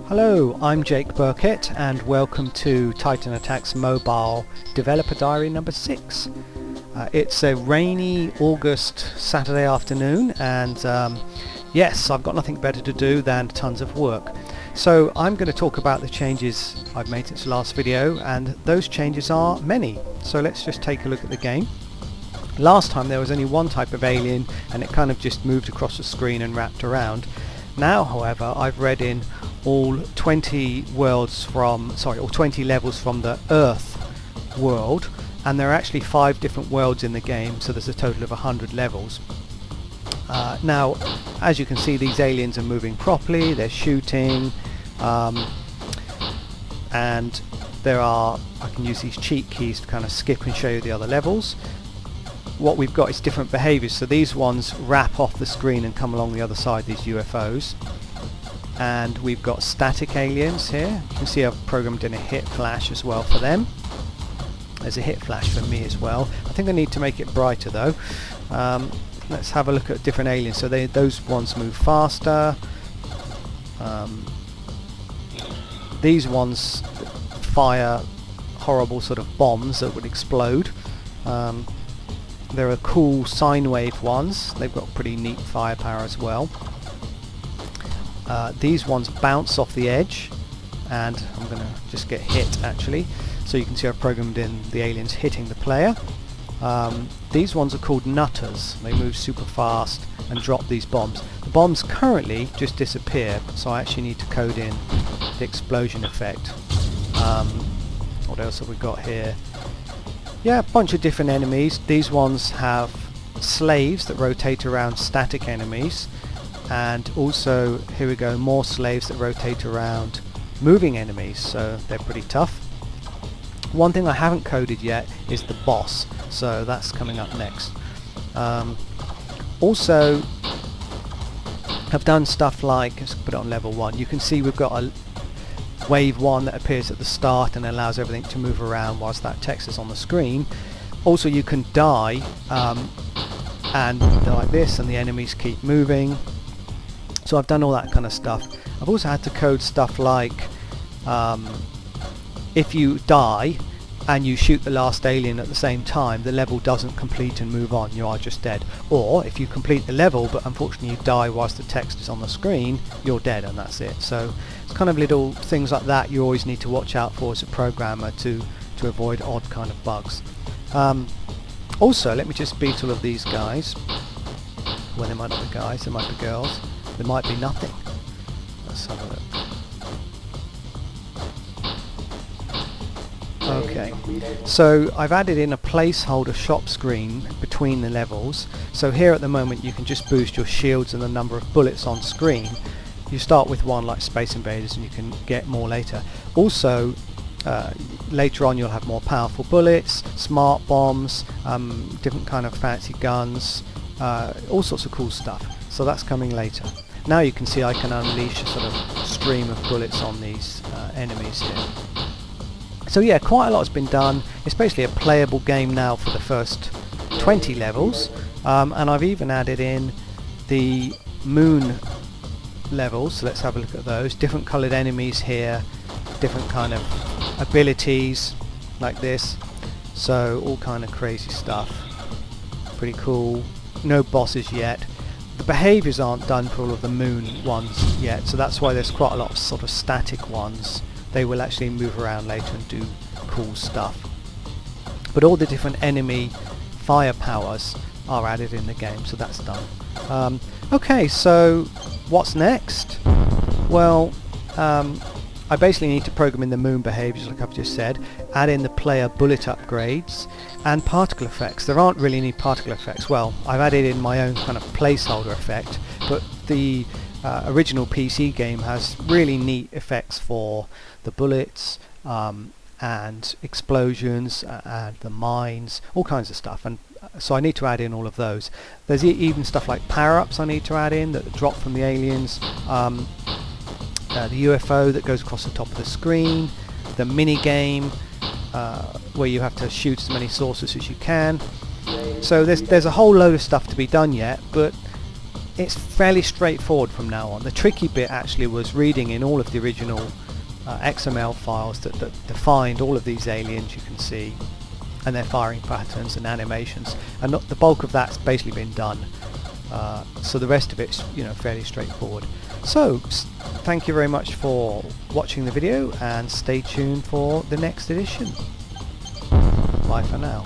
Hello, I'm Jake Birkett and welcome to Titan Attacks Mobile Developer Diary number 6. It's a rainy August Saturday afternoon and yes, I've got nothing better to do than tons of work. So I'm going to talk about the changes I've made since the last video, and those changes are many. So let's just take a look at the game. Last time there was only one type of alien and it kind of just moved across the screen and wrapped around. Now however I've read in all 20 levels from the Earth world, and there are actually 5 different worlds in the game, so there's a total of 100 levels. Now as you can see, these aliens are moving properly, they're shooting, and I can use these cheat keys to kind of skip and show you the other levels. What we've got is different behaviours, so these ones wrap off the screen and come along the other side, these UFOs. And we've got static aliens here. You can see I've programmed in a hit flash as well for them. There's a hit flash for me as well. I think I need to make it brighter though. Let's have a look at different aliens. So those ones move faster. These ones fire horrible sort of bombs that would explode. There are cool sine wave ones. They've got pretty neat firepower as well. These ones bounce off the edge, and I'm going to just get hit actually. So you can see I've programmed in the aliens hitting the player. These ones are called nutters. They move super fast and drop these bombs. The bombs currently just disappear, so I actually need to code in the explosion effect. What else have we got here? Yeah, a bunch of different enemies. These ones have slaves that rotate around static enemies, and also here we go, more slaves that rotate around moving enemies, so they're pretty tough. One thing I haven't coded yet is the boss, so that's coming up next. Also I've done stuff like, let's put it on level 1, you can see we've got a wave 1 that appears at the start and allows everything to move around whilst that text is on the screen. Also you can die and like this, and the enemies keep moving. So I've done all that kind of stuff. I've also had to code stuff like if you die and you shoot the last alien at the same time, the level doesn't complete and move on, you are just dead. Or if you complete the level but unfortunately you die whilst the text is on the screen, you're dead and that's it. So it's kind of little things like that you always need to watch out for as a programmer to avoid odd kind of bugs. Also, let me just beat all of these guys. Well, they might not be guys, they might be girls. There might be nothing. Let's have a look. Okay, so I've added in a placeholder shop screen between the levels. So here at the moment you can just boost your shields and the number of bullets on screen. You start with one like Space Invaders and you can get more later. Also later on you'll have more powerful bullets, smart bombs, different kind of fancy guns, all sorts of cool stuff. So that's coming later. Now you can see I can unleash a sort of stream of bullets on these enemies here. So yeah, quite a lot has been done. It's basically a playable game now for the first 20 levels, and I've even added in the moon levels, so let's have a look at those. Different coloured enemies here, different kind of abilities like this, so all kind of crazy stuff. Pretty cool. No bosses yet. The behaviours aren't done for all of the moon ones yet, so that's why there's quite a lot of sort of static ones. They will actually move around later and do cool stuff. But all the different enemy fire powers are added in the game, so that's done. Okay, so what's next? Well, I basically need to program in the moon behaviours like I've just said, add in the player bullet upgrades and particle effects. There aren't really any particle effects. Well, I've added in my own kind of placeholder effect, but the original PC game has really neat effects for the bullets and explosions and the mines, all kinds of stuff, and so I need to add in all of those. There's even stuff like power-ups I need to add in that drop from the aliens, the UFO that goes across the top of the screen, the mini game where you have to shoot as many saucers as you can. So there's a whole load of stuff to be done yet, but it's fairly straightforward from now on. The tricky bit actually was reading in all of the original XML files that defined all of these aliens you can see, and their firing patterns and animations, and the bulk of that's basically been done. So the rest of it's, you know, fairly straightforward. So thank you very much for watching the video, and stay tuned for the next edition. Bye for now.